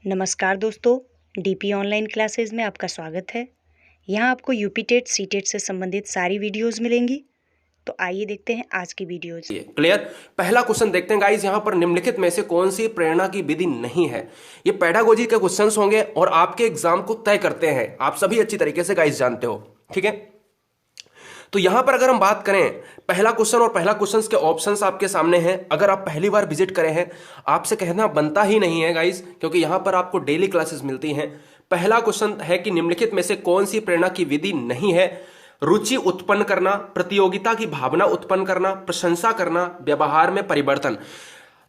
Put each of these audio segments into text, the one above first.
नमस्कार दोस्तों, DP online classes में आपका स्वागत है। यहाँ आपको यूपी टेट सी टेट से संबंधित सारी वीडियोस मिलेंगी। तो आइए देखते हैं आज की वीडियोस। क्लियर। पहला क्वेश्चन देखते हैं गाइस, यहां पर निम्नलिखित में से कौन सी प्रेरणा की विधि नहीं है। ये पेडागोजी के क्वेश्चंस होंगे और आपके एग्जाम को तय करते हैं, आप सभी अच्छी तरीके से गाइस जानते हो, ठीक है। तो यहां पर अगर हम बात करें पहला क्वेश्चन, और पहला क्वेश्चन के ऑप्शंस आपके सामने हैं। अगर आप पहली बार विजिट करे हैं, आपसे कहना बनता ही नहीं है गाइस, क्योंकि यहां पर आपको डेली क्लासेस मिलती हैं। पहला क्वेश्चन है कि निम्नलिखित में से कौन सी प्रेरणा की विधि नहीं है। रुचि उत्पन्न करना, प्रतियोगिता की भावना उत्पन्न करना, प्रशंसा करना, व्यवहार में परिवर्तन।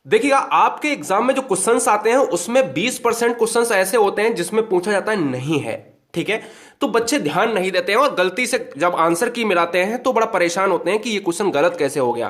देखिएगा, आपके एग्जाम में जो क्वेश्चंस आते हैं उसमें 20% क्वेश्चंस ऐसे होते हैं जिसमें पूछा जाता है नहीं है, ठीक है। तो बच्चे ध्यान नहीं देते हैं और गलती से जब आंसर की मिलाते हैं तो बड़ा परेशान होते हैं कि ये क्वेश्चन गलत कैसे हो गया।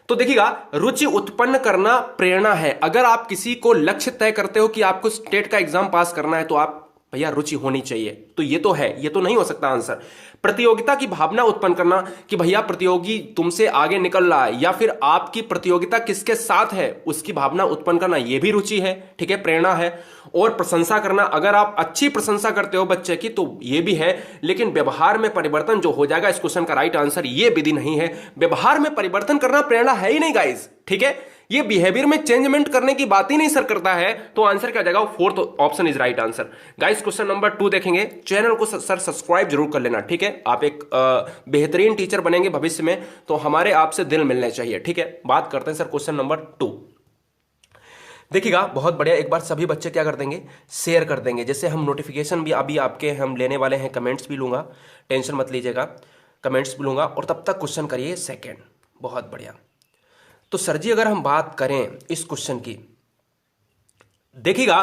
तो देखिएगा, रुचि उत्पन्न करना प्रेरणा है। अगर आप किसी को लक्ष्य तय करते हो कि आपको स्टेट का एग्जाम पास करना है, तो आप भैया रुचि होनी चाहिए। तो ये तो है, ये तो नहीं हो सकता आंसर। प्रतियोगिता की भावना उत्पन्न करना कि भैया प्रतियोगी तुमसे आगे निकल रहा है, या फिर आपकी प्रतियोगिता किसके साथ है उसकी भावना उत्पन्न करना, ये भी रुचि है, ठीक है, प्रेरणा है। और प्रशंसा करना, अगर आप अच्छी प्रशंसा करते हो बच्चे की तो ये भी है। लेकिन व्यवहार में परिवर्तन जो हो जाएगा, इस क्वेश्चन का राइट आंसर ये विधि नहीं है। व्यवहार में परिवर्तन करना प्रेरणा है ही नहीं गाइस, ठीक है। ये बिहेवियर में चेंजमेंट करने की बात ही नहीं सर करता है, तो आंसर क्या जाएगा? Fourth option is right answer. Guys question number 2 देखेंगे। चैनल को सर सब्सक्राइब जरूर कर लेना, ठीक है। आप एक बेहतरीन टीचर बनेंगे भविष्य में, तो हमारे आपसे दिल मिलने चाहिए, ठीक है। बात करते हैं सर क्वेश्चन नंबर 2। देखिएगा, बहुत बढ़िया। एक बार सभी बच्चे क्या कर देंगे, शेयर कर देंगे। जैसे हम नोटिफिकेशन भी अभी आपके हम लेने वाले हैं, कमेंट्स भी लूंगा, टेंशन मत लीजिएगा, कमेंट्स भी लूंगा। और तब तक क्वेश्चन करिए सेकेंड। बहुत बढ़िया। तो सर जी अगर हम बात करें इस क्वेश्चन की, देखिएगा,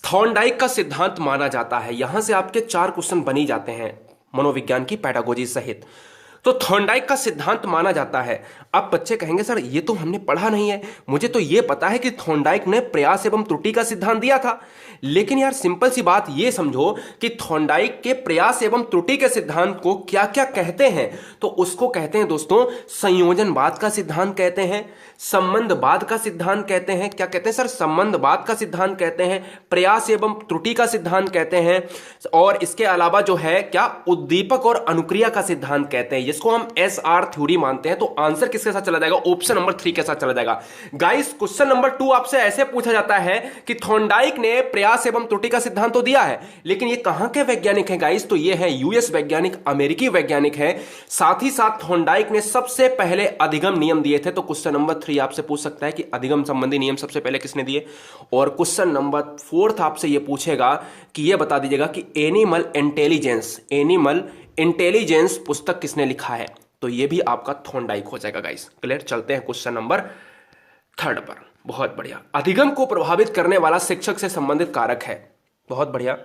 थॉर्नडाइक का सिद्धांत माना जाता है। यहां से आपके 4 क्वेश्चन बनी जाते हैं मनोविज्ञान की पेडागोजी सहित। तो थॉर्नडाइक का सिद्धांत माना जाता है। अब बच्चे कहेंगे सर ये तो हमने पढ़ा नहीं है, मुझे तो ये पता है कि थॉर्नडाइक ने प्रयास एवं त्रुटि का सिद्धांत दिया था। लेकिन यार सिंपल सी बात ये समझो कि थॉर्नडाइक के प्रयास एवं त्रुटि के सिद्धांत को क्या क्या कहते हैं। तो उसको कहते हैं दोस्तों, संयोजनवाद का सिद्धांत कहते हैं, संबंधवाद का सिद्धांत कहते हैं। क्या कहते हैं सर? संबंधवाद का सिद्धांत कहते हैं, प्रयास एवं त्रुटि का सिद्धांत कहते हैं, और इसके अलावा जो है क्या, उद्दीपक और अनुक्रिया का सिद्धांत कहते हैं, जिसको हम SR थ्योरी मानते हैं। तो आंसर किसके साथ चला जाएगा? ऑप्शन नंबर 3 के साथ चला जाएगा। गाइस क्वेश्चन नंबर 2 आपसे ऐसे पूछा जाता है कि थॉर्नडाइक ने प्रयास एवं त्रुटि का सिद्धांत तो दिया है, लेकिन ये कहां के वैज्ञानिक हैं गाइस? तो ये है यूएस वैज्ञानिक, अमेरिकी वैज्ञानिक है। साथ ही साथ थॉर्नडाइक ने सबसे पहले अधिगम नियम दिए थे। तो क्वेश्चन नंबर 3 आपसे पूछ सकता है कि अधिगम संबंधी नियम सबसे पहले किसने दिए। और क्वेश्चन नंबर 4 आपसे ये पूछेगा कि ये बता दीजिएगा कि एनिमल इंटेलिजेंस पुस्तक किसने लिखा है। तो ये भी आपका थॉर्नडाइक हो जाएगा गाइस। क्लियर। चलते हैं क्वेश्चन नंबर 3 पर। बहुत बढ़िया। अधिगम को प्रभावित करने वाला शिक्षक से संबंधित कारक है। बहुत बढ़िया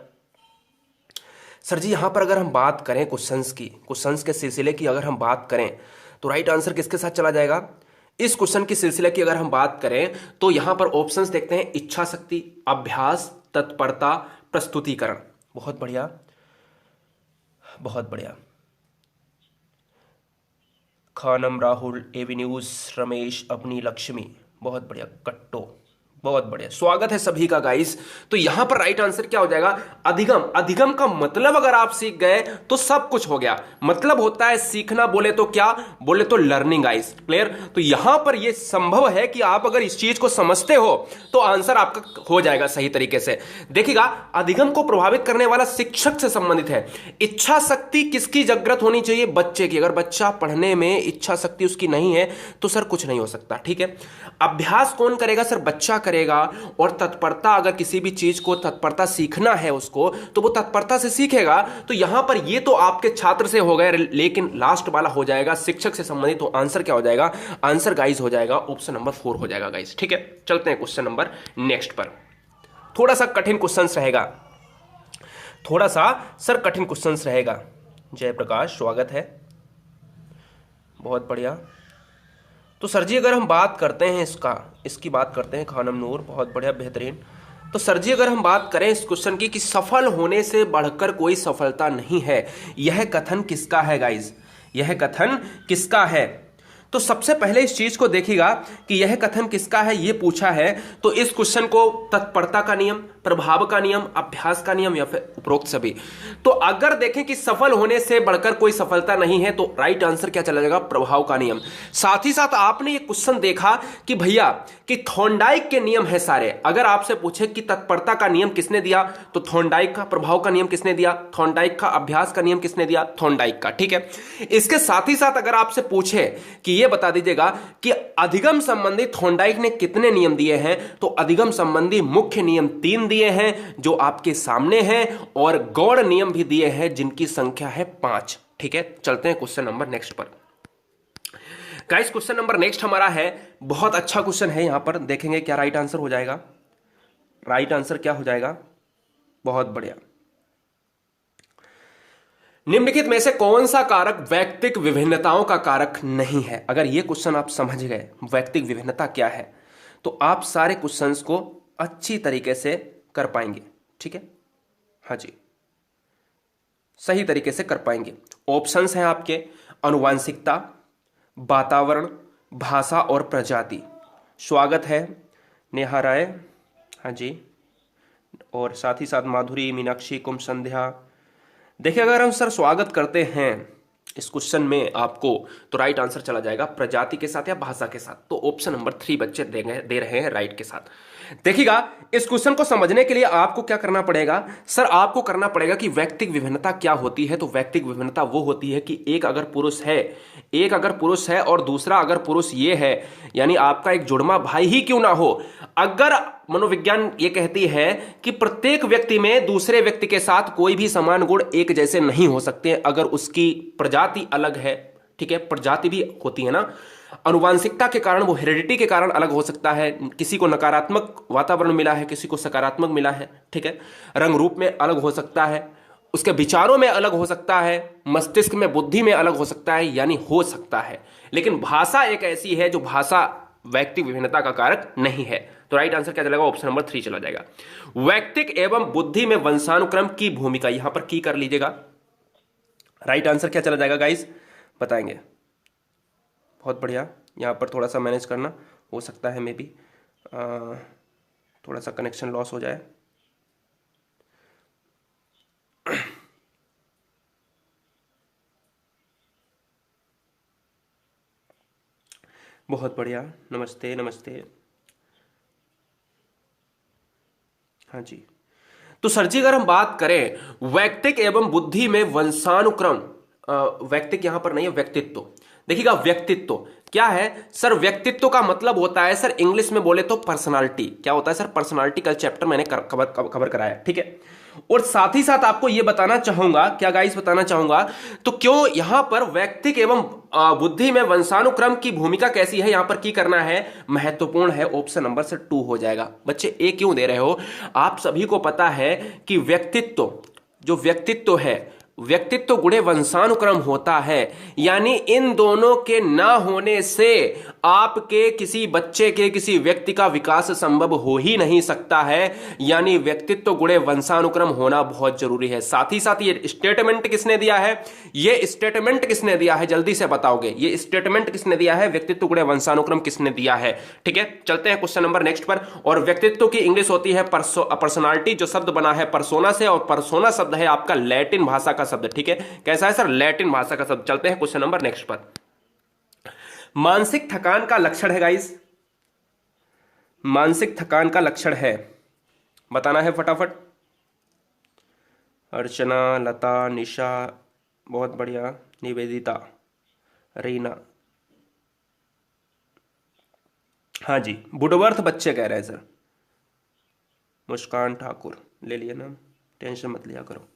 सर जी। यहां पर अगर हम बात करें क्वेश्चंस के सिलसिले की अगर हम बात करें, तो राइट आंसर किसके साथ चला जाएगा? इस क्वेश्चन के सिलसिले की अगर हम बात करें तो यहां पर ऑप्शंस देखते हैं, इच्छा शक्ति, अभ्यास, तत्परता, प्रस्तुतिकरण। बहुत बढ़िया, बहुत बढ़िया। खानम राहुल, एवेन्यूज रमेश, अपनी लक्ष्मी, बहुत बढ़िया। कट्टो, बहुत बढ़िया। स्वागत है सभी का गाइस। तो यहां पर राइट आंसर क्या हो जाएगा? अधिगम का मतलब अगर आप सीख गए तो सब कुछ हो गया। मतलब होता है सीखना, बोले तो क्या, बोले तो लर्निंग गाइस। क्लियर। तो यहां पर यह संभव है कि आप अगर इस चीज को समझते हो तो आंसर आपका हो जाएगा सही तरीके से। देखिएगा, अधिगम को प्रभावित करने वाला शिक्षक से संबंधित है। इच्छा शक्ति किसकी जागृत होनी चाहिए? बच्चे की। अगर बच्चा पढ़ने में इच्छा शक्ति उसकी नहीं है तो सर कुछ नहीं हो सकता, ठीक है। अभ्यास कौन करेगा? सर बच्चा करेगा। और तत्परता, अगर किसी भी चीज को तत्परता सीखना है उसको, तो वो तत्परता से सीखेगा। तो यहां पर ये तो आपके छात्र से हो गए, लेकिन लास्ट वाला हो जाएगा शिक्षक से संबंधित। तो आंसर क्या हो जाएगा? आंसर गाइस हो जाएगा ऑप्शन नंबर 4 हो जाएगा गाइस, ठीक है। चलते हैं क्वेश्चन नंबर नेक्स्ट पर। थोड़ा सा कठिन क्वेश्चन रहेगा, थोड़ा सा सर कठिन क्वेश्चन रहेगा। जयप्रकाश स्वागत है, बहुत बढ़िया। तो सर जी अगर हम बात करते हैं इसकी बात करते हैं, खानम नूर, बहुत बढ़िया, बेहतरीन। तो सर जी अगर हम बात करें इस क्वेश्चन की कि सफल होने से बढ़कर कोई सफलता नहीं है, यह कथन किसका है गाइज? यह कथन किसका है? तो सबसे पहले इस चीज को देखिएगा कि यह कथन किसका है, ये पूछा है। तो इस क्वेश्चन को तत्परता का नियम, प्रभाव का नियम, अभ्यास का नियम या फिर उपरोक्त सभी। तो अगर देखें कि सफल होने से बढ़कर कोई सफलता नहीं है तो राइट आंसर क्या चला जाएगा, प्रभाव का नियम। साथ ही साथ आपने ये क्वेश्चन देखा कि भैया कि थॉर्नडाइक के नियम है सारे। अगर आपसे पूछे कि तत्परता का नियम किसने दिया तो थॉर्नडाइक का, प्रभाव का नियम किसने दिया, थॉर्नडाइक का, अभ्यास का नियम किसने दिया, थॉर्नडाइक का। ठीक है, इसके साथ ही साथ अगर आपसे पूछे कि ये बता दीजिएगा कि अधिगम संबंधी थॉर्नडाइक ने कितने नियम दिए हैं, तो अधिगम संबंधी मुख्य नियम 3 दिए हैं जो आपके सामने हैं, और गौड़ नियम भी दिए हैं जिनकी संख्या है 5। ठीक है, चलते हैं क्वेश्चन नंबर नेक्स्ट पर। गाइस क्वेश्चन नंबर नेक्स्ट हमारा है, बहुत अच्छा क्वेश्चन है। यहां पर देखेंगे क्या राइट आंसर हो जाएगा। राइट आंसर क्या हो जाएगा, बहुत बढ़िया। निम्नलिखित में से कौन सा कारक वैयक्तिक विभिन्नताओं का कारक नहीं है। अगर यह क्वेश्चन आप समझ गए वैयक्तिक विभिन्नता क्या है, तो आप सारे क्वेश्चंस को अच्छी तरीके से कर पाएंगे। ठीक है, हाँ जी, सही तरीके से कर पाएंगे। ऑप्शंस हैं आपके, आनुवांशिकता, वातावरण, भाषा और प्रजाति। स्वागत है नेहा राय, हाँ जी, और साथ ही साथ माधुरी, मीनाक्षी, कुम, संध्या। देखिए अगर हम सर स्वागत करते हैं इस क्वेश्चन में आपको, तो राइट आंसर चला जाएगा प्रजाति के साथ या भाषा के साथ। तो ऑप्शन नंबर 3 बच्चे दे रहे हैं राइट के साथ। देखिएगा इस क्वेश्चन को समझने के लिए आपको क्या करना पड़ेगा, सर आपको करना पड़ेगा कि वैयक्तिक विभिन्नता क्या होती है। तो वैयक्तिक विभिन्नता वो होती है कि एक अगर पुरुष है और दूसरा अगर पुरुष ये है, यानी आपका एक जुड़वा भाई ही क्यों ना हो, अगर मनोविज्ञान ये कहती है कि प्रत्येक व्यक्ति में दूसरे व्यक्ति के साथ कोई भी समान गुण एक जैसे नहीं हो सकते अगर उसकी प्रजाति अलग है। ठीक है, प्रजाति भी होती है ना, आनुवांशिकता के कारण, वो हेरिडिटी के कारण अलग हो सकता है। किसी को नकारात्मक वातावरण मिला है, किसी को सकारात्मक मिला है। ठीक है, रंग रूप में अलग हो सकता है, उसके विचारों में अलग हो सकता है, मस्तिष्क में, बुद्धि में अलग हो सकता है, यानी हो सकता है। लेकिन भाषा एक ऐसी है जो भाषा वैयक्तिक विभिन्नता का कारक नहीं है। तो राइट आंसर क्या चलेगा, ऑप्शन नंबर 3 चला जाएगा। वैयक्तिक एवं बुद्धि में वंशानुक्रम की भूमिका, यहां पर की कर लीजिएगा। राइट आंसर क्या चला जाएगा गाइस, बताएंगे। बहुत बढ़िया, यहाँ पर थोड़ा सा मैनेज करना, हो सकता है मे बी थोड़ा सा कनेक्शन लॉस हो जाए। बहुत बढ़िया, नमस्ते नमस्ते, हाँ जी। तो सर जी अगर हम बात करें वैयक्तिक एवं बुद्धि में वंशानुक्रम, वैयक्तिक यहां पर नहीं है, व्यक्तित्व। देखिएगा व्यक्तित्व क्या है सर, व्यक्तित्व का मतलब होता है सर, इंग्लिश में बोले तो पर्सनालिटी। क्या होता है सर, पर्सनालिटी का चैप्टर मैंने कवर कराया। ठीक है, और साथ ही साथ आपको यह बताना चाहूंगा, क्या गाइस बताना चाहूंगा, तो क्यों यहां पर वैयक्तिक एवं बुद्धि में वंशानुक्रम की भूमिका कैसी है, यहां पर की करना है, महत्वपूर्ण है। ऑप्शन नंबर से 2 हो जाएगा। बच्चे ए क्यों दे रहे हो, आप सभी को पता है कि व्यक्तित्व, जो व्यक्तित्व है, व्यक्तित्व गुणे वंशानुक्रम होता है, यानी इन दोनों के ना होने से आपके किसी बच्चे के, किसी व्यक्ति का विकास संभव हो ही नहीं सकता है। यानी व्यक्तित्व गुणे वंशानुक्रम होना बहुत जरूरी है। साथ ही साथ ये स्टेटमेंट किसने दिया है, ये स्टेटमेंट किसने दिया है, जल्दी से बताओगे, ये स्टेटमेंट किसने दिया है, व्यक्तित्व गुणे वंशानुक्रम किसने दिया है। ठीक है, चलते हैं क्वेश्चन नंबर नेक्स्ट पर। और व्यक्तित्व की इंग्लिश होती है पर्सनालिटी, जो शब्द बना है परसोना से, और परसोना शब्द है आपका लैटिन भाषा का शब्द। ठीक है, कैसा है सर, लैटिन भाषा का शब्द। चलते हैं क्वेश्चन नंबर नेक्स्ट पर। मानसिक थकान का लक्षण है गाइस, मानसिक थकान का लक्षण है, बताना है फटाफट। अर्चना, लता, निशा, बहुत बढ़िया, निवेदिता, रीना, हाँ जी, बुडवर्थ बच्चे कह रहे हैं सर। मुस्कान ठाकुर ले लिया नाम, टेंशन मत लिया करो।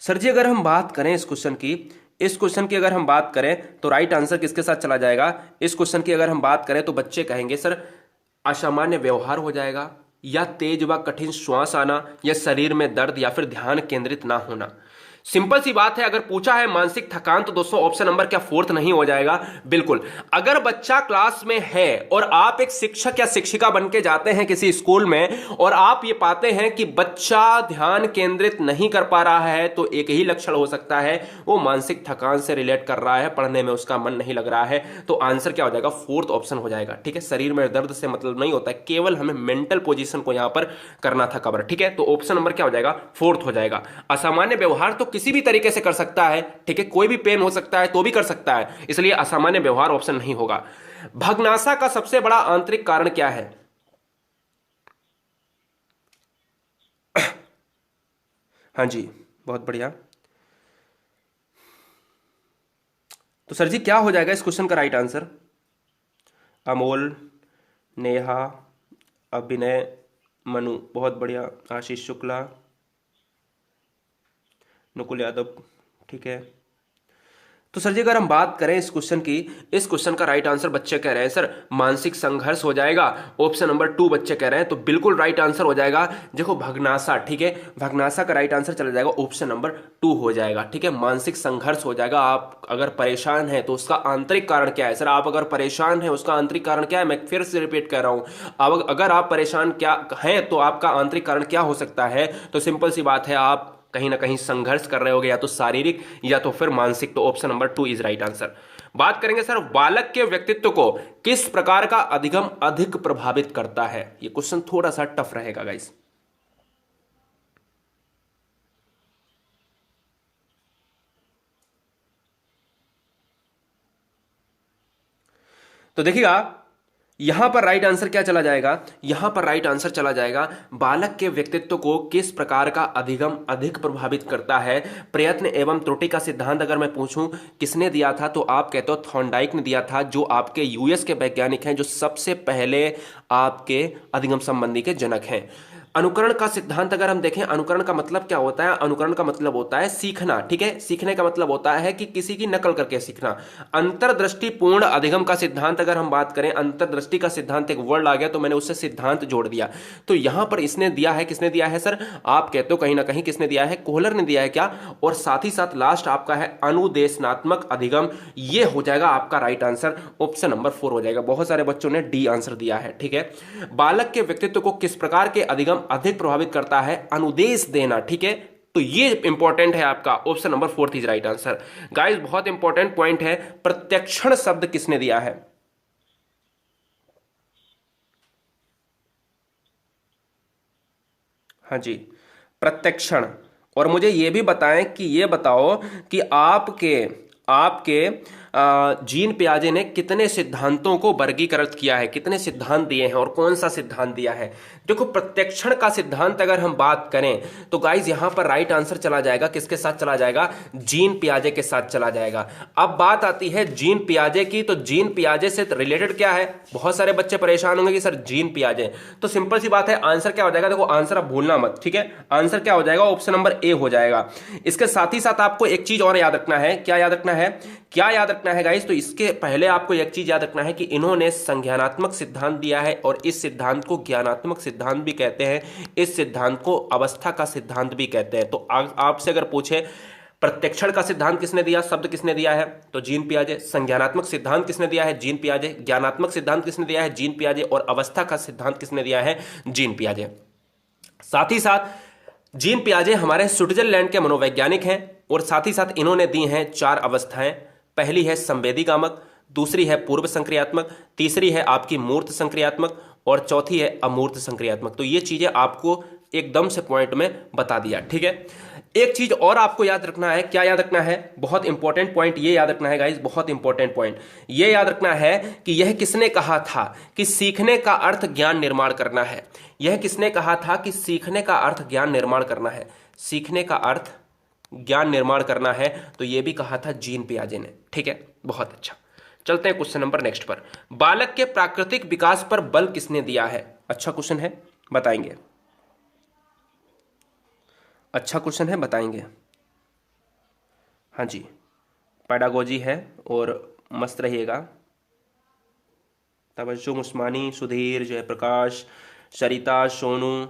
सर जी अगर हम बात करें इस क्वेश्चन की अगर हम बात करें तो राइट आंसर किसके साथ चला जाएगा। इस क्वेश्चन की अगर हम बात करें तो बच्चे कहेंगे सर असामान्य व्यवहार हो जाएगा, या तेज व कठिन श्वास आना, या शरीर में दर्द, या फिर ध्यान केंद्रित ना होना। सिंपल सी बात है, अगर पूछा है मानसिक थकान तो दोस्तों ऑप्शन नंबर क्या फोर्थ नहीं हो जाएगा? बिल्कुल। अगर बच्चा क्लास में है और आप एक शिक्षक या शिक्षिका बन के जाते हैं किसी स्कूल में और आप ये पाते हैं कि बच्चा ध्यान केंद्रित नहीं कर पा रहा है, तो एक ही लक्षण हो सकता है, वो मानसिक थकान से रिलेट कर रहा है, पढ़ने में उसका मन नहीं लग रहा है। तो आंसर क्या हो जाएगा? फोर्थ ऑप्शन हो जाएगा। ठीक है, शरीर में दर्द से मतलब नहीं होता है, केवल हमें मेंटल पोजीशन को यहां पर करना था कवर। ठीक है, तो ऑप्शन नंबर क्या हो जाएगा? फोर्थ हो जाएगा। असामान्य व्यवहार तो किसी भी तरीके से कर सकता है, ठीक है, कोई भी पेन हो सकता है तो भी कर सकता है, इसलिए असामान्य व्यवहार ऑप्शन नहीं होगा। भग्नाशा का सबसे बड़ा आंतरिक कारण क्या है? हाँ जी, बहुत बढ़िया। तो सर जी क्या हो जाएगा इस क्वेश्चन का राइट आंसर? अमोल, नेहा, अभिनय, मनु, बहुत बढ़िया। आशीष शुक्ला, नुकुल यादव, ठीक है। तो सर जी अगर हम बात करें इस क्वेश्चन की, इस क्वेश्चन का राइट आंसर बच्चे कह रहे हैं सर मानसिक संघर्ष हो जाएगा। ऑप्शन नंबर 2 बच्चे कह रहे हैं, तो बिल्कुल राइट आंसर हो जाएगा। देखो भग्नाशा, ठीक है, भग्नाशा का राइट आंसर चला जाएगा, ऑप्शन नंबर 2 हो जाएगा। ठीक है, मानसिक संघर्ष हो जाएगा। आप अगर परेशान हैं तो उसका आंतरिक कारण क्या है? सर आप अगर परेशान हैं उसका आंतरिक कारण क्या है? मैं फिर से रिपीट कर रहा हूं, अब अगर आप परेशान क्या हैं तो आपका आंतरिक कारण क्या हो सकता है? तो सिंपल सी बात है, आप कहीं ना कहीं संघर्ष कर रहे होगे, या तो शारीरिक या तो फिर मानसिक। तो option number 2 is right answer. बात करेंगे सर बालक के व्यक्तित्व को किस प्रकार का अधिगम अधिक प्रभावित करता है? ये क्वेश्चन थोड़ा सा टफ रहेगा गाइस। तो देखिएगा यहां पर राइट आंसर क्या चला जाएगा? यहां पर राइट आंसर चला जाएगा बालक के व्यक्तित्व को किस प्रकार का अधिगम अधिक प्रभावित करता है। प्रयत्न एवं त्रुटि का सिद्धांत अगर मैं पूछूं किसने दिया था, तो आप कहते हो थॉर्नडाइक ने दिया था, जो आपके यूएस के वैज्ञानिक हैं, जो सबसे पहले आपके अधिगम संबंधी के जनक हैं। अनुकरण का सिद्धांत अगर हम देखें, अनुकरण का मतलब क्या होता है? अनुकरण का मतलब होता है सीखना। ठीक है, सीखने का मतलब होता है कि किसी की नकल करके सीखना। अंतर्दृष्टिपूर्ण अधिगम का सिद्धांत अगर हम बात करें, अंतर्दृष्टि का सिद्धांत एक वर्ड आ गया तो मैंने उससे सिद्धांत जोड़ दिया। तो यहां पर इसने दिया है, किसने दिया है सर? आप कहते हो कहीं ना कहीं किसने दिया है? कोहलर ने दिया है क्या? और साथ ही साथ लास्ट आपका है अनुदेशनात्मक अधिगम। ये हो जाएगा आपका राइट आंसर, ऑप्शन नंबर 4 हो जाएगा। बहुत सारे बच्चों ने डी आंसर दिया है। ठीक है, बालक के व्यक्तित्व को किस प्रकार के अधिगम अधिक प्रभावित करता है? अनुदेश देना। ठीक है, तो ये इंपॉर्टेंट है आपका, option number 4 is right answer. Guys बहुत इंपॉर्टेंट पॉइंट है, प्रत्यक्षण शब्द किसने दिया है? हाँ जी, प्रत्यक्षण। और मुझे ये भी बताएं कि ये बताओ कि आपके आपके जीन पियाजे ने कितने सिद्धांतों को वर्गीकृत किया है, कितने सिद्धांत दिए हैं और कौन सा सिद्धांत दिया है? देखो प्रत्यक्षण का सिद्धांत अगर हम बात करें तो गाइज यहां पर राइट आंसर चला जाएगा, किसके साथ चला जाएगा? जीन पियाजे के साथ चला जाएगा। अब बात आती है जीन पियाजे की, तो जीन पियाजे से रिलेटेड क्या है? बहुत सारे बच्चे परेशान होंगे कि सर जीन पियाजे, तो सिंपल सी बात है, आंसर क्या हो जाएगा? देखो आंसर आप भूलना मत। ठीक है, आंसर क्या हो जाएगा? ऑप्शन नंबर ए हो जाएगा। इसके साथ ही साथ आपको एक चीज और याद रखना है। क्या याद रखना है? क्या याद रखना है गाइस? तो इसके पहले आपको एक चीज याद रखना है कि इन्होंने संज्ञानात्मक सिद्धांत दिया है, और इस सिद्धांत को ज्ञानात्मक सिद्धांत भी कहते हैं, इस सिद्धांत को अवस्था का सिद्धांत भी कहते हैं। तो आपसे अगर पूछे प्रत्यक्षण का सिद्धांत किसने दिया, शब्द किसने दिया है, तो जीन पियाजे। संज्ञानात्मक सिद्धांत किसने दिया है? जीन पियाजे। ज्ञानात्मक सिद्धांत किसने दिया है? जीन पियाजे। और अवस्था का सिद्धांत किसने दिया है? जीन पियाजे। साथ ही साथ जीन पियाजे हमारे स्विट्जरलैंड के मनोवैज्ञानिक हैं, और साथ ही साथ इन्होंने दी हैं 4 अवस्थाएं। पहली है संवेदीगामक, दूसरी है पूर्व संक्रियात्मक, तीसरी है आपकी मूर्त संक्रियात्मक, और चौथी है अमूर्त संक्रियात्मक। तो ये चीजें आपको एकदम से पॉइंट में बता दिया। ठीक है, एक चीज और आपको याद रखना है। क्या याद रखना है? बहुत इंपॉर्टेंट पॉइंट ये याद रखना है गाइस, बहुत इंपॉर्टेंट पॉइंट ये याद रखना है कि यह किसने कहा था कि सीखने का अर्थ ज्ञान निर्माण करना है। यह किसने कहा था कि सीखने का अर्थ ज्ञान निर्माण करना है? सीखने का अर्थ ज्ञान निर्माण करना है, तो यह भी कहा था जीन पियाजे ने। ठीक है, बहुत अच्छा। चलते हैं क्वेश्चन नंबर नेक्स्ट पर। बालक के प्राकृतिक विकास पर बल किसने दिया है? अच्छा क्वेश्चन है, बताएंगे। अच्छा क्वेश्चन है, बताएंगे। हाँ जी, पेडागोजी है, और मस्त रहिएगा। तबज्जुम उस्मानी, सुधीर, जयप्रकाश, सरिता, सोनू,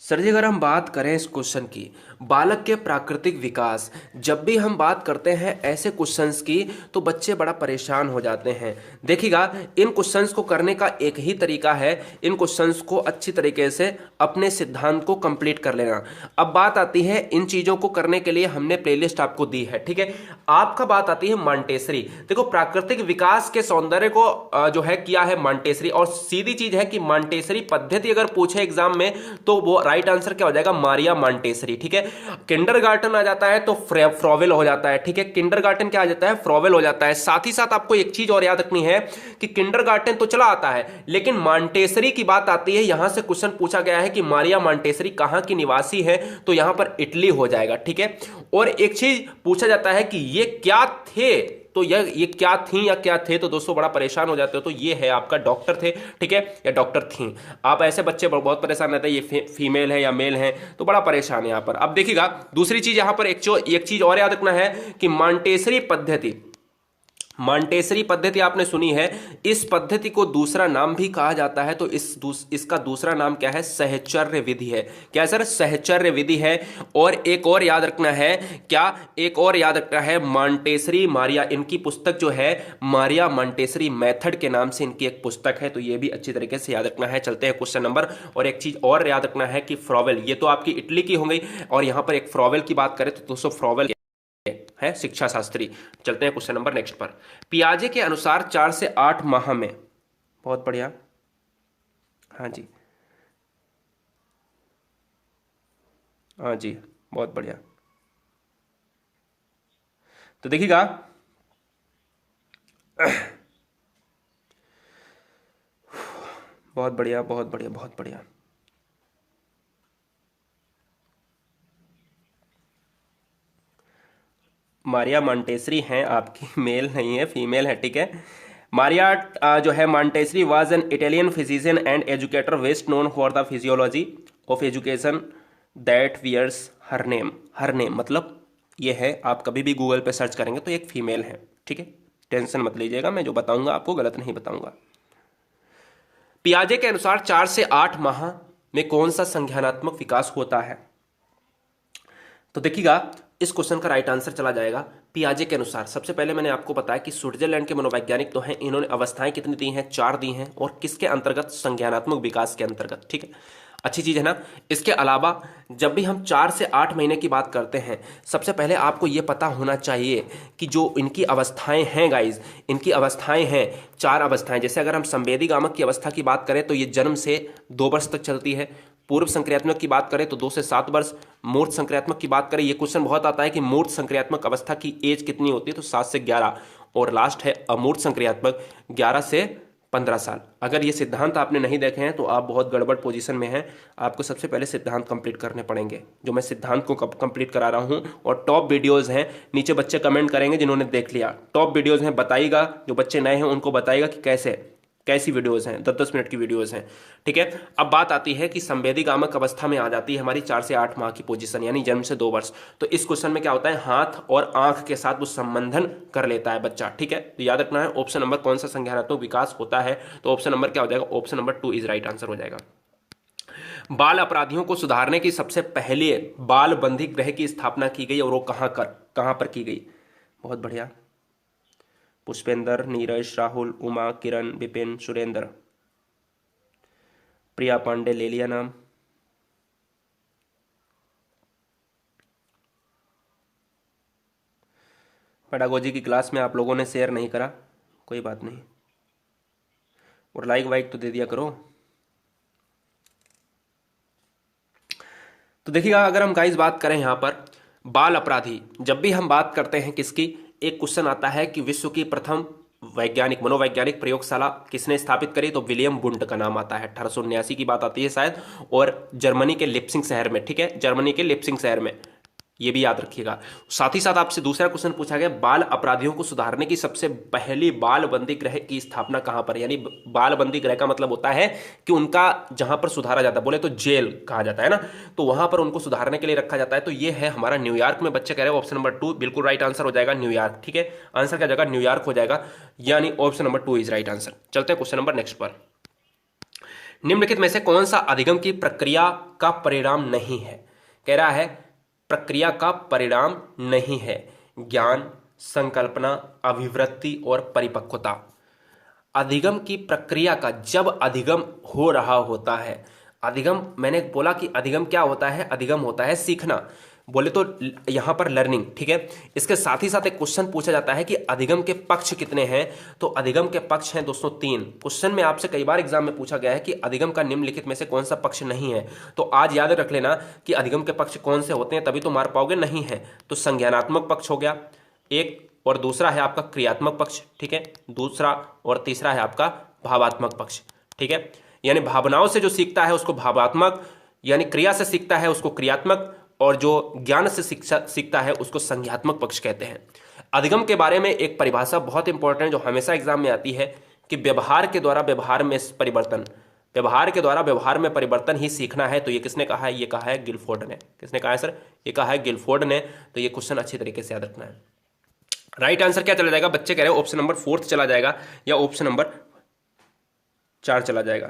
सर जी, अगर हम बात करें इस क्वेश्चन की, बालक के प्राकृतिक विकास, जब भी हम बात करते हैं ऐसे क्वेश्चंस की तो बच्चे बड़ा परेशान हो जाते हैं। देखिएगा, इन क्वेश्चंस को करने का एक ही तरीका है, इन क्वेश्चंस को अच्छी तरीके से अपने सिद्धांत को कंप्लीट कर लेना। अब बात आती है इन चीज़ों को करने के लिए हमने प्लेलिस्ट आपको दी है, ठीक है। आपका बात आती है मॉन्टेसरी। देखो, प्राकृतिक विकास के सौंदर्य को जो है किया है मॉन्टेसरी, और सीधी चीज है कि मॉन्टेसरी पद्धति अगर पूछे एग्जाम में तो वो राइट आंसर क्या हो जाएगा, मारिया मॉन्टेसरी, ठीक है। किंडरगार्टन आ जाता है तो फ्रॉवेल हो जाता है, ठीक है। किंडरगार्टन क्या आ जाता है, फ्रॉवेल हो जाता है। साथ ही साथ आपको एक चीज और याद रखनी है कि किंडरगार्टन तो चला आता है, लेकिन मॉन्टेसरी की बात आती है, यहां से क्वेश्चन पूछा गया है कि मारिया मॉन्टेसरी कहां की निवासी है, तो यहां पर इटली हो जाएगा, ठीक है। और एक चीज पूछा जाता है कि ये क्या थे, तो ये क्या थी या क्या थे, तो दोस्तों बड़ा परेशान हो जाते हो, तो ये है आपका डॉक्टर थे, ठीक है, या डॉक्टर थी। आप ऐसे बच्चे बहुत परेशान रहते हैं, ये फीमेल है या मेल है, तो बड़ा परेशान है यहां पर। अब देखिएगा, दूसरी चीज यहां पर एक चीज और याद रखना है कि मॉन्टेसरी पद्धति, मॉन्टेसरी पद्धति आपने सुनी है, इस पद्धति को दूसरा नाम भी कहा जाता है, तो इसका दूसरा नाम क्या है, सहचर्य विधि है। क्या सर, सहचर्य विधि है। और एक और याद रखना है, क्या एक और याद रखना है, मॉन्टेसरी मारिया, इनकी पुस्तक जो है मारिया मॉन्टेसरी मेथड के नाम से इनकी एक पुस्तक है, तो ये भी अच्छी तरीके से याद रखना है। चलते हैं क्वेश्चन नंबर। और एक चीज और याद रखना है कि फ्रॉवेल, ये तो आपकी इटली की हो गई, और यहां पर एक फ्रॉवेल की बात करें तो दोस्तों फ्रॉवेल है शिक्षा शास्त्री। चलते हैं क्वेश्चन नंबर नेक्स्ट पर। पियाजे के अनुसार 4 से 8 माह में, बहुत बढ़िया, हाँ जी, हाँ जी, बहुत बढ़िया। तो देखिएगा, बहुत बढ़िया, बहुत बढ़िया, बहुत बढ़िया। मारिया मॉन्टेसरी हैं आपकी, मेल नहीं है, फीमेल है, ठीक है। मारिया जो है Montessori was an Italian physician and educator best known for the physiology of education that wears her name. Her name मतलब ये है, आप कभी भी गूगल पे सर्च करेंगे तो एक फीमेल है, ठीक है। टेंशन मत लीजिएगा, मैं जो बताऊंगा आपको गलत नहीं बताऊंगा। पियाजे के अनुसार 4 से 8 माह में कौन सा संज्ञानात्मक विकास होता है, तो देखिएगा, इस क्वेश्चन का राइट आंसर चला जाएगा पियाजे के अनुसार। सबसे पहले मैंने आपको बताया कि स्विट्जरलैंड के मनोवैज्ञानिक तो हैं, इन्होंने अवस्थाएं कितनी दी हैं, 4 दी हैं, और किसके अंतर्गत, संज्ञानात्मक विकास के अंतर्गत, ठीक है। अच्छी चीज है ना। इसके अलावा जब भी हम 4 से 8 महीने की बात करते हैं, सबसे पहले आपको यह पता होना चाहिए कि जो इनकी अवस्थाएं हैं गाइज, इनकी अवस्थाएं हैं 4 अवस्थाएं। जैसे अगर हम संवेदी गामक की अवस्था की बात करें तो ये जन्म से 2 वर्ष तक चलती है। पूर्व संक्रियात्मक की बात करें तो 2 से 7 वर्ष। मूर्त संक्रियात्मक की बात करें, ये क्वेश्चन बहुत आता है कि मूर्त संक्रियात्मक अवस्था की एज कितनी होती है, तो 7 से 11। और लास्ट है अमूर्त संक्रियात्मक, 11 से 15 साल। अगर ये सिद्धांत आपने नहीं देखे हैं तो आप बहुत गड़बड़ पोजीशन में हैं। आपको सबसे पहले सिद्धांत कंप्लीट करने पड़ेंगे, जो मैं सिद्धांत को कंप्लीट करा रहा हूं। और टॉप वीडियोस हैं, नीचे बच्चे कमेंट करेंगे जिन्होंने देख लिया, टॉप वीडियोस हैं, बताइएगा। जो बच्चे नए हैं उनको बताइएगा कि कैसी वीडियोस हैं, 10-10 मिनट की वीडियोस हैं, ठीक है। अब बात आती है कि संवेदी गामक अवस्था में आ जाती है हमारी 4 से 8 माह की पोजीशन, यानी जन्म से 2 वर्ष। तो इस क्वेश्चन में क्या होता है, हाथ और आंख के साथ वो संबंधन कर लेता है बच्चा, ठीक है। तो याद रखना है ऑप्शन नंबर कौन सा संज्ञानात्मक विकास होता है, तो ऑप्शन नंबर क्या हो जाएगा, option number 2 is right answer हो जाएगा। बाल अपराधियों को सुधारने की सबसे पहले बाल बंदी गृह की स्थापना की गई, और वो कहां पर की गई, बहुत बढ़िया। पुष्पेंद्र, नीरज, राहुल, उमा, किरण, विपिन, सुरेंद्र, प्रिया पांडे ले लिया नाम। पेडागोजी की क्लास में आप लोगों ने शेयर नहीं करा, कोई बात नहीं, और लाइक वाइक तो दे दिया करो। तो देखिएगा, अगर हम गाइस बात करें यहां पर बाल अपराधी, जब भी हम बात करते हैं किसकी, एक क्वेश्चन आता है कि विश्व की प्रथम वैज्ञानिक मनोवैज्ञानिक प्रयोगशाला किसने स्थापित करी, तो विलियम वुंड का नाम आता है। 1879 की बात आती है शायद, और जर्मनी के लिप्सिंग शहर में, ठीक है, जर्मनी के लिप्सिंग शहर में, ये भी याद रखिएगा। साथ ही साथ आपसे दूसरा क्वेश्चन पूछा गया, बाल अपराधियों को सुधारने की सबसे पहली बाल बंदी गृह की स्थापना कहां पर, यानी बाल बंदी गृह का मतलब होता है कि उनका जहां पर सुधारा जाता है, बोले तो जेल कहा जाता है ना, तो वहां पर उनको सुधारने के लिए रखा जाता है। तो ये है हमारा न्यूयॉर्क में, बच्चे कह रहे हैं ऑप्शन नंबर 2 बिल्कुल राइट आंसर हो जाएगा, न्यूयॉर्क, ठीक है। आंसर क्या जगह न्यूयॉर्क हो जाएगा, यानी option number 2 is right answer. चलते हैं क्वेश्चन नंबर नेक्स्ट पर। निम्नलिखित में से कौन सा अधिगम की प्रक्रिया का परिणाम नहीं है? कह रहा है प्रक्रिया का परिणाम नहीं है। ज्ञान, संकल्पना, अभिवृत्ति और परिपक्वता। अधिगम की प्रक्रिया का जब अधिगम हो रहा होता है, अधिगम मैंने बोला कि अधिगम क्या होता है? अधिगम होता है सीखना, बोले तो यहां पर लर्निंग, ठीक है। इसके साथ ही साथ एक क्वेश्चन पूछा जाता है कि अधिगम के पक्ष कितने हैं? तो अधिगम के पक्ष हैं दोस्तों 3। क्वेश्चन में आपसे कई बार एग्जाम में पूछा गया है कि अधिगम का निम्नलिखित में से कौन सा पक्ष नहीं है। तो आज याद रख लेना कि अधिगम के पक्ष कौन से होते हैं, तभी तो मार पाओगे। नहीं है तो संज्ञानात्मक पक्ष हो गया एक, और दूसरा है आपका क्रियात्मक पक्ष, ठीक है, दूसरा और तीसरा है आपका भावात्मक पक्ष, ठीक है। यानी भावनाओं से जो सीखता है उसको भावात्मक, यानी क्रिया से सीखता है उसको क्रियात्मक, और जो ज्ञान से सीखता है उसको संज्ञात्मक पक्ष कहते हैं। अधिगम के बारे में एक परिभाषा बहुत इंपॉर्टेंट जो हमेशा एग्जाम में आती है कि व्यवहार के द्वारा व्यवहार में परिवर्तन, व्यवहार के द्वारा व्यवहार में परिवर्तन ही सीखना है। तो ये किसने कहा है? ये कहा है गिलफोर्ड ने। किसने कहा है सर? ये कहा है गिलफोर्ड ने। तो ये क्वेश्चन अच्छी तरीके से याद रखना है। राइट आंसर क्या चला जाएगा? बच्चे कह रहे हैं ऑप्शन नंबर 4 चला जाएगा या ऑप्शन नंबर 4 चला जाएगा,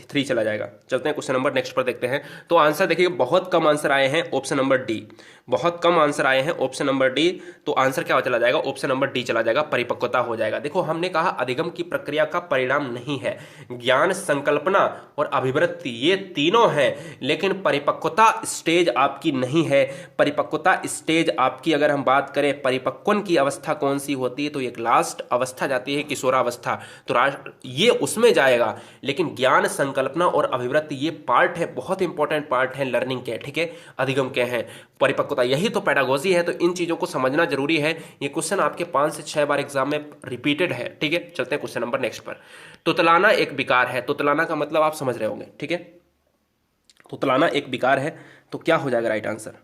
3 चला जाएगा। चलते हैं क्वेश्चन नंबर नेक्स्ट पर देखते हैं। तो आंसर देखिए बहुत कम आंसर आए हैं, ऑप्शन नंबर डी। बहुत कम आंसर आए हैं, ऑप्शन नंबर डी। तो आंसर क्या चला जाएगा? ऑप्शन नंबर डी चला जाएगा, परिपक्वता हो जाएगा। देखो हमने कहा अधिगम की प्रक्रिया का परिणाम नहीं है। ज्ञान, संकल्पना और अभिवृत्ति ये तीनों हैं, लेकिन परिपक्वता स्टेज आपकी नहीं है। परिपक्वता स्टेज आपकी अगर हम बात करें, परिपक्वन की अवस्था कौन सी होती है? तो एक लास्ट अवस्था जाती है किशोरावस्था, तो ये उसमें जाएगा। लेकिन ज्ञान, संकल्पना और अभिवृत्ति ये पार्ट है, बहुत इंपॉर्टेंट पार्ट है लर्निंग के, ठीक है, अधिगम के हैं। परिपक्वता यही तो पेडागोजी है, तो इन चीजों को समझना जरूरी है। ये क्वेश्चन आपके 5 से 6 बार एग्जाम में रिपीटेड है, ठीक है। चलते हैं क्वेश्चन नंबर नेक्स्ट पर। तुतलाना एक विकार है। तुतलाना का मतलब आप समझ रहे होंगे, ठीक है। तुतलाना एक विकार है, तो क्या हो जाएगा राइट आंसर?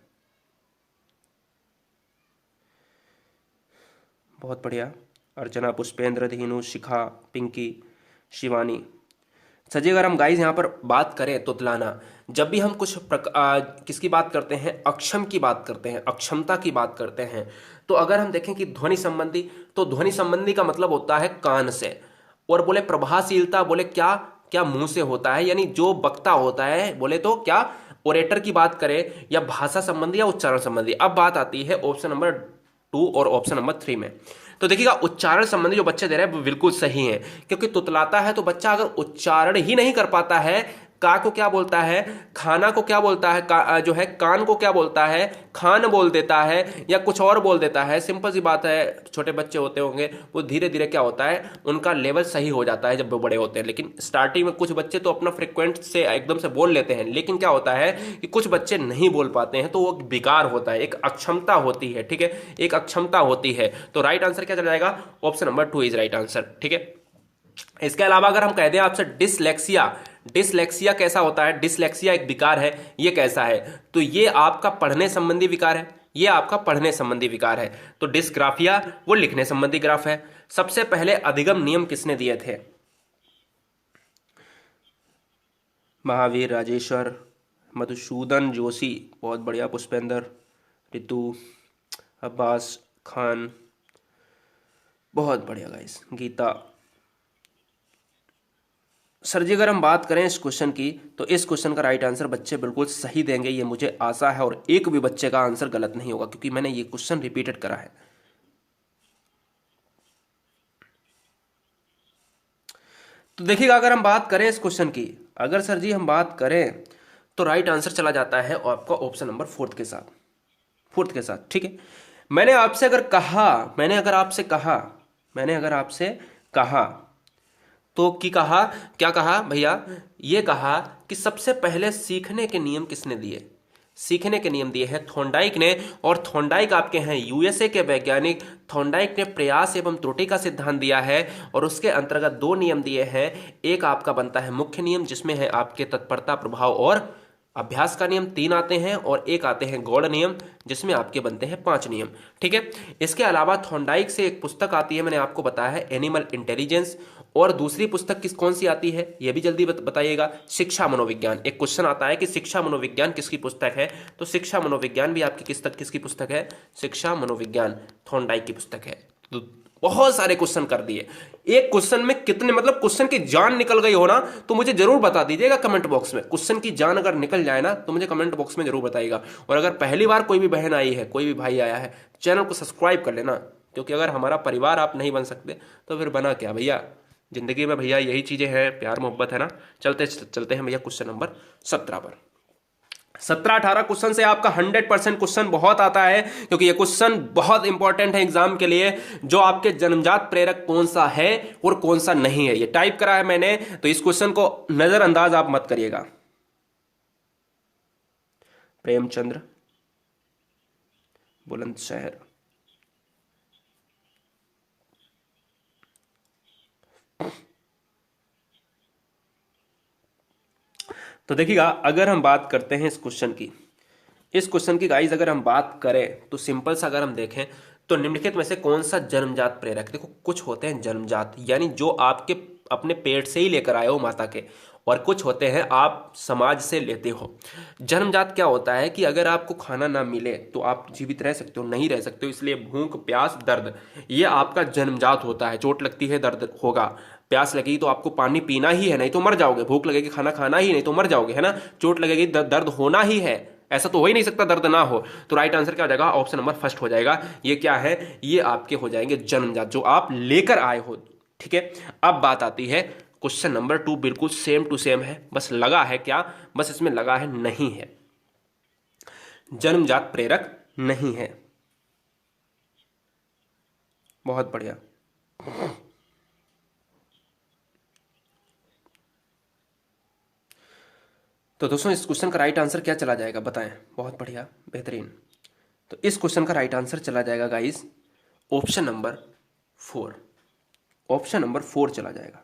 बहुत बढ़िया। अर्चना, पुष्पेंद्र, धीनु, शिखा, पिंकी, शिवानी। सजी अगर हम गाइज यहाँ पर बात करें तुतलाना, जब भी हम कुछ किसकी बात करते हैं? अक्षम की बात करते हैं, अक्षमता की बात करते हैं। तो अगर हम देखें कि ध्वनि संबंधी, तो ध्वनि संबंधी का मतलब होता है कान से, और बोले प्रभावशीलता, बोले क्या क्या मुंह से होता है, यानी जो वक्ता होता है, बोले तो क्या ओरेटर की बात करें, या भाषा संबंधी या उच्चारण संबंधी। अब बात आती है ऑप्शन नंबर 2 और ऑप्शन नंबर 3 में। तो देखिएगा उच्चारण संबंधी जो बच्चे दे रहे हैं वो बिल्कुल सही है, क्योंकि तुतलाता है तो बच्चा अगर उच्चारण ही नहीं कर पाता है, का को क्या बोलता है, खाना को क्या बोलता है, जो है कान को क्या बोलता है, खान बोल देता है, या कुछ और बोल देता है। सिंपल सी बात है, छोटे बच्चे होते होंगे वो धीरे धीरे क्या होता है, उनका लेवल सही हो जाता है जब वो बड़े होते हैं। लेकिन स्टार्टिंग में कुछ बच्चे तो अपना फ्रिक्वेंट से एकदम से बोल लेते हैं, लेकिन क्या होता है कि कुछ बच्चे नहीं बोल पाते हैं, तो वो विकार होता है, एक अक्षमता होती है, ठीक है, एक अक्षमता होती है। तो राइट आंसर क्या चला जाएगा? Option number 2 is right answer, ठीक है। इसके अलावा अगर हम कह दें आपसे डिसलेक्सिया, डिसलेक्सिया कैसा होता है? डिसलेक्सिया एक विकार है, ये कैसा है? तो ये आपका पढ़ने संबंधी विकार है, ये आपका पढ़ने संबंधी विकार है। तो डिस्ग्राफिया वो लिखने संबंधी ग्राफ है। सबसे पहले अधिगम नियम किसने दिए थे? महावीर, राजेश्वर, मधुसूदन जोशी, बहुत बढ़िया, पुष्पेंद्र, रितु, अब्बास खान, बहुत बढ़िया गाइस, गीता। सर जी अगर हम बात करें इस क्वेश्चन की, तो इस क्वेश्चन का राइट आंसर बच्चे बिल्कुल सही देंगे, ये मुझे आशा है, और एक भी बच्चे का आंसर गलत नहीं होगा, क्योंकि मैंने ये क्वेश्चन रिपीटेड करा है। तो देखिएगा अगर हम बात करें इस क्वेश्चन की, अगर सर जी हम बात करें, तो राइट आंसर चला जाता है आपका ऑप्शन नंबर 4 के साथ, 4 के साथ, ठीक है। मैंने अगर आपसे कहा तो कहा, क्या कहा भैया? ये कहा कि सबसे पहले सीखने के नियम किसने दिए? सीखने के नियम दिए हैं थॉर्नडाइक ने, और थॉर्नडाइक आपके हैं यूएसए के वैज्ञानिक। थॉर्नडाइक ने प्रयास एवं त्रुटि का सिद्धांत दिया है, और उसके अंतर्गत 2 नियम दिए हैं। एक आपका बनता है मुख्य नियम, जिसमें है आपके तत्परता, प्रभाव और अभ्यास का नियम 3 आते हैं, और एक आते हैं गौड़ नियम, जिसमें आपके बनते हैं 5 नियम, ठीक है। इसके अलावा थॉर्नडाइक से एक पुस्तक आती है, मैंने आपको बताया है, एनिमल इंटेलिजेंस। और दूसरी पुस्तक कौन सी आती है, यह भी जल्दी बताइएगा, शिक्षा मनोविज्ञान। एक क्वेश्चन आता है कि शिक्षा मनोविज्ञान किसकी पुस्तक है? तो शिक्षा मनोविज्ञान भी आपकी किसकी पुस्तक है? शिक्षा मनोविज्ञान थॉर्नडाइक की पुस्तक है। तो बहुत सारे क्वेश्चन कर दिए। एक क्वेश्चन में कितने, मतलब क्वेश्चन की जान निकल गई हो ना तो मुझे जरूर बता दीजिएगा कमेंट बॉक्स में। क्वेश्चन की जान अगर निकल जाए ना तो मुझे कमेंट बॉक्स में जरूर बताइएगा। और अगर पहली बार कोई भी बहन आई है, कोई भी भाई आया है, चैनल को सब्सक्राइब कर लेना, क्योंकि अगर हमारा परिवार आप नहीं बन सकते तो फिर बना क्या भैया। जिंदगी में भैया यही चीजें हैं, प्यार मोहब्बत है ना। चलते चलते हैं भैया क्वेश्चन नंबर 17 पर। 17-18 क्वेश्चन से आपका 100% क्वेश्चन बहुत आता है, क्योंकि ये क्वेश्चन बहुत इंपॉर्टेंट है एग्जाम के लिए। जो आपके जन्मजात प्रेरक कौन सा है और कौन सा नहीं है, ये टाइप करा है मैंने, तो इस क्वेश्चन को नजरअंदाज आप मत करिएगा। प्रेमचंद्र, बुलंदशहर। तो देखिएगा, अगर हम बात करते हैं इस क्वेश्चन की गाइज अगर हम बात करें तो सिंपल सा अगर हम देखें तो निम्नलिखित में से कौन सा जन्मजात प्रेरक, देखो कुछ होते हैं जन्मजात यानी जो आपके अपने पेट से ही लेकर आए हो माता के, और कुछ होते हैं आप समाज से लेते हो। जन्मजात क्या होता है कि अगर आपको खाना ना मिले तो आप जीवित रह सकते हो, नहीं रह सकते हो, इसलिए भूख प्यास दर्द ये आपका जन्मजात होता है। चोट लगती है दर्द होगा, प्यास लगेगी तो आपको पानी पीना ही है, नहीं तो मर जाओगे। भूख लगेगी खाना खाना ही, नहीं तो मर जाओगे, है ना। चोट लगेगी दर्द होना ही है, ऐसा तो हो ही नहीं सकता दर्द ना हो। तो राइट आंसर क्या हो जाएगा, ऑप्शन नंबर फर्स्ट हो जाएगा। ये क्या है, ये आपके हो जाएंगे जन्मजात, जो आप लेकर आए हो। ठीक है, अब बात आती है क्वेश्चन नंबर 2, बिल्कुल सेम टू सेम है, बस लगा है क्या, बस इसमें लगा है नहीं है, जन्मजात प्रेरक नहीं है। बहुत बढ़िया। तो दोस्तों इस क्वेश्चन का राइट आंसर क्या चला जाएगा बताएं। बहुत बढ़िया, बेहतरीन। तो इस क्वेश्चन का राइट आंसर चला जाएगा guys option number 4। Option number 4 चला जाएगा।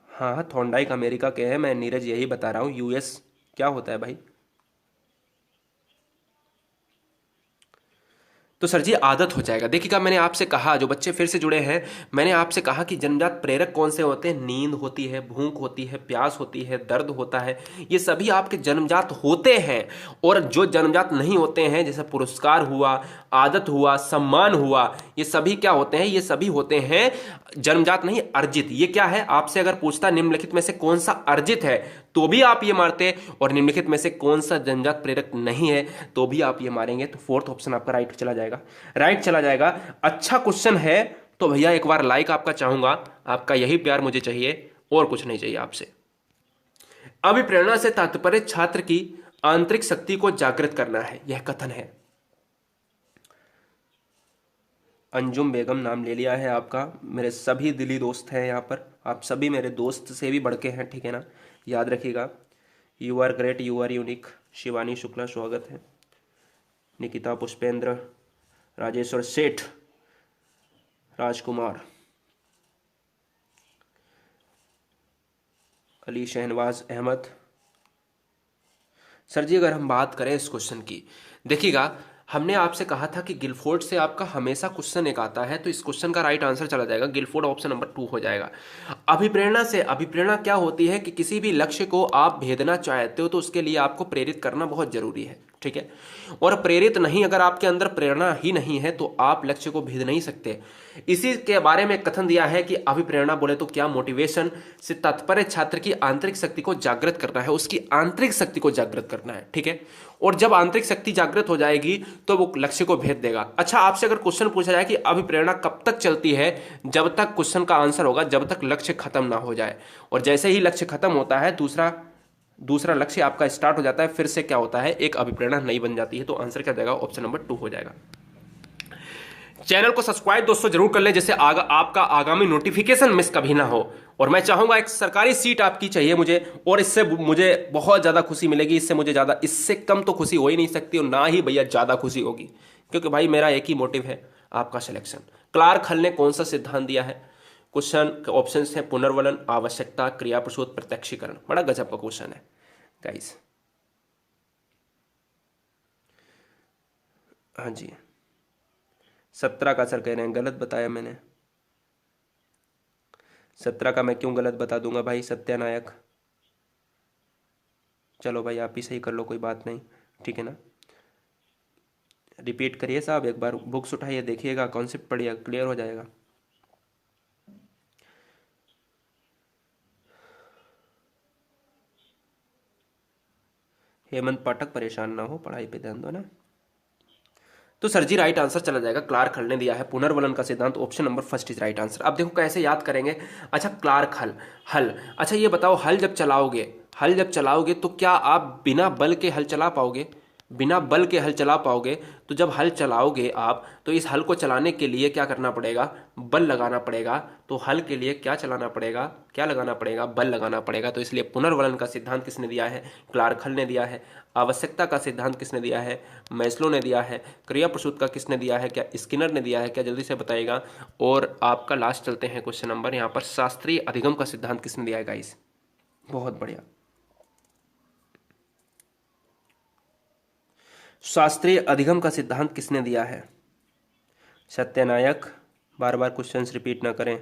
हाँ हाँ, थॉर्नडाइक अमेरिका के हैं, मैं नीरज यही बता रहा हूँ। यूएस क्या होता है भाई। तो सर जी आदत हो जाएगा। देखिएगा, मैंने आपसे कहा, जो बच्चे फिर से जुड़े हैं, मैंने आपसे कहा कि जन्मजात प्रेरक कौन से होते हैं। नींद होती है, भूख होती है, प्यास होती है, दर्द होता है, ये सभी आपके जन्मजात होते हैं। और जो जन्मजात नहीं होते हैं, जैसे पुरस्कार हुआ, आदत हुआ, सम्मान हुआ, ये सभी क्या होते हैं, ये सभी होते हैं जन्मजात नहीं अर्जित। ये क्या है, आपसे अगर पूछता निम्नलिखित में से कौन सा अर्जित है तो भी आप ये मारते, और निम्नलिखित में से कौन सा जन्मजात प्रेरक नहीं है तो भी आप ये मारेंगे। तो फोर्थ ऑप्शन आपका राइट चला जाएगा, राइट चला जाएगा। अच्छा क्वेश्चन है, तो भैया एक बार लाइक आपका चाहूंगा, आपका यही प्यार मुझे चाहिए और कुछ नहीं चाहिए आपसे। अभिप्रेरणा से तात्पर्य छात्र की आंतरिक शक्ति को जागृत करना है, यह कथन है। अंजुम बेगम नाम ले लिया है आपका, मेरे सभी दिली दोस्त हैं यहाँ पर, आप सभी मेरे दोस्त से भी बढ़ के हैं, ठीक है ना, याद रखिएगा। You are great, you are unique. Shivani Shukla स्वागत है। निकिता पुष्पेंद्र, राजेश्वर सेठ, राजकुमार, अली शहनवाज अहमद। सर जी अगर हम बात करें इस क्वेश्चन की, देखिएगा हमने आपसे कहा था कि गिलफोर्ड से आपका हमेशा क्वेश्चन एक आता है, तो इस क्वेश्चन का राइट आंसर चला जाएगा गिलफोर्ड, ऑप्शन नंबर 2 हो जाएगा। अभिप्रेरणा से, अभिप्रेरणा क्या होती है कि किसी भी लक्ष्य को आप भेदना चाहते हो तो उसके लिए आपको प्रेरित करना बहुत जरूरी है, ठीक है। और प्रेरित नहीं, अगर आपके अंदर प्रेरणा ही नहीं है तो आप लक्ष्य को भेद नहीं सकते। इसी के बारे में कथन दिया है कि अभिप्रेरणा बोले तो क्या, मोटिवेशन से तात्पर्य छात्र की आंतरिक शक्ति को जागृत करना है, उसकी आंतरिक शक्ति को जागृत करना है, ठीक है। और जब आंतरिक शक्ति जागृत हो जाएगी तो वो लक्ष्य को भेद देगा। अच्छा, आपसे अगर क्वेश्चन पूछा जाए कि अभिप्रेरणा कब तक चलती है, जब तक, क्वेश्चन का आंसर होगा जब तक लक्ष्य खत्म ना हो जाए। और जैसे ही लक्ष्य खत्म होता है, दूसरा लक्ष्य आपका स्टार्ट हो जाता है, फिर से क्या होता है, एक अभिप्रेरणा नई बन जाती है। तो आंसर क्या जाएगा, ऑप्शन नंबर 2 हो जाएगा। चैनल को सब्सक्राइब दोस्तों जरूर कर लें, जैसे आपका आगामी नोटिफिकेशन मिस कभी ना हो। और मैं चाहूंगा एक सरकारी सीट आपकी चाहिए मुझे, और इससे मुझे बहुत ज्यादा खुशी मिलेगी। इससे कम तो खुशी हो ही नहीं सकती, और ना ही भैया ज्यादा खुशी होगी, क्योंकि भाई मेरा एक ही मोटिव है, आपका सिलेक्शन। क्लार्क हल ने कौन सा सिद्धांत दिया है। क्वेश्चन ऑप्शन है पुनर्वलन, आवश्यकता, क्रिया प्रसूत, प्रत्यक्षीकरण। बड़ा गजब का क्वेश्चन है गाइस। हाँ जी, 17 का सर कह रहे हैं, गलत बताया मैंने। 17 का मैं क्यों गलत बता दूंगा भाई, सत्यानायक। चलो भाई आप ही सही कर लो, कोई बात नहीं, ठीक है ना। रिपीट करिए साहब, एक बार बुक्स उठाइए, देखिएगा, कॉन्सेप्ट पढ़िए, क्लियर हो जाएगा। हेमंत पाठक परेशान ना हो, पढ़ाई पे ध्यान दो ना। तो सर जी राइट आंसर चला जाएगा, क्लार्क हल ने दिया है पुनर्वलन का सिद्धांत, option number first is right answer. अब देखो कैसे याद करेंगे। अच्छा क्लार्क हल, हल, अच्छा ये बताओ, हल जब चलाओगे तो क्या आप बिना बल के हल चला पाओगे? बिना बल के हल चला पाओगे? तो जब हल चलाओगे आप, तो इस हल को चलाने के लिए क्या करना पड़ेगा? बल लगाना पड़ेगा। तो हल के लिए क्या चलाना पड़ेगा, क्या लगाना पड़ेगा? बल लगाना पड़ेगा। तो इसलिए पुनर्वलन का सिद्धांत किसने दिया है? क्लार्क हल ने दिया है। आवश्यकता का सिद्धांत किसने दिया है? मैस्लो ने दिया है। क्रिया प्रसूत का किसने दिया है? क्या स्किनर ने दिया है? क्या जल्दी से बताइएगा। और आपका लास्ट चलते हैं क्वेश्चन नंबर, यहाँ पर शास्त्रीय अधिगम का सिद्धांत किसने दिया है गाइस? बहुत बढ़िया। शास्त्रीय अधिगम का सिद्धांत किसने दिया है? सत्यनायक, बार बार क्वेश्चंस रिपीट ना करें।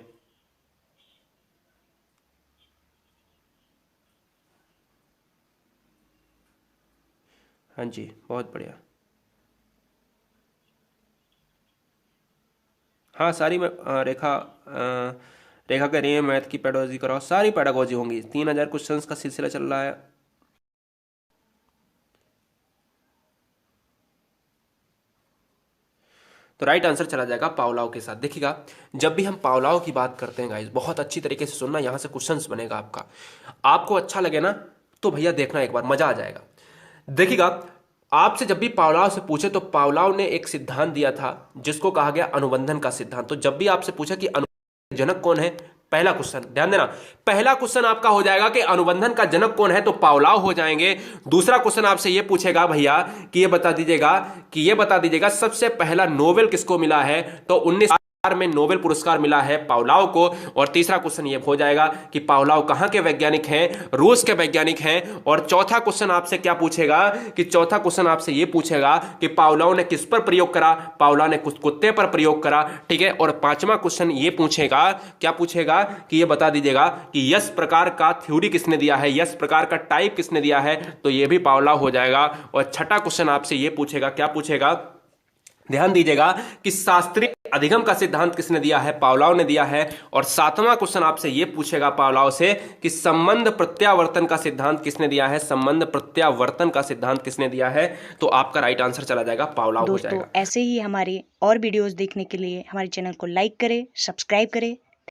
हाँ जी, बहुत बढ़िया। हाँ सारी रेखा रेखा कह रही है मैथ की पेडागोजी कराओ, सारी पेडागोजी होंगी। 3000 क्वेश्चंस का सिलसिला चल रहा है। तो राइट आंसर चला जाएगा पावलाव के साथ। देखिएगा, जब भी हम पावलाव की बात करते हैं गाइस, बहुत अच्छी तरीके से सुनना, यहां से क्वेश्चंस बनेगा आपका। आपको अच्छा लगे ना तो भैया देखना एक बार, मजा आ जाएगा। देखिएगा, आपसे जब भी पावलाव से पूछे तो पावलाव ने एक सिद्धांत दिया था जिसको कहा गया अनुबंधन का सिद्धांत। तो जब भी आपसे पूछे कि अनुबंधन जनक कौन है, पहला क्वेश्चन ध्यान देना, पहला क्वेश्चन आपका हो जाएगा कि अनुबंधन का जनक कौन है, तो पावलाव हो जाएंगे। दूसरा क्वेश्चन आपसे ये पूछेगा भैया कि ये बता दीजिएगा सबसे पहला नोबेल किसको मिला है, तो 19 में नोबेल पुरस्कार मिला है पावलाव को। और तीसरा क्वेश्चन ये हो जाएगा कि पावलाव कहां के वैज्ञानिक हैं, रूस के वैज्ञानिक हैं। और चौथा क्वेश्चन आपसे क्या पूछेगा कि चौथा क्वेश्चन आपसे ये पूछेगा कि पावलाव ने किस पर प्रयोग करा, पावलाव ने कुत्ते पर प्रयोग करा, ठीक है। और पांचवा क्वेश्चन ये पूछेगा, क्या पूछेगा कि ये बता दीजिएगा कि यस प्रकार का थ्योरी किसने दिया है, यस प्रकार का टाइप किसने दिया है, तो ये भी पावलाव हो जाएगा। और छठा क्वेश्चन आपसे ये पूछेगा, क्या पूछेगा, ध्यान दीजिएगा, कि शास्त्रीय अधिगम का सिद्धांत किसने दिया है, पावलाव ने दिया है। और सातवां क्वेश्चन आपसे यह पूछेगा पावलाव से कि संबंध प्रत्यावर्तन का सिद्धांत किसने दिया है, संबंध प्रत्यावर्तन का सिद्धांत किसने दिया है। तो आपका राइट आंसर चला जाएगा पावलाव हो जाएगा। दोस्तों ऐसे ही हमारे और वीडियोस देखने के लिए हमारे चैनल को लाइक करें, सब्सक्राइब करें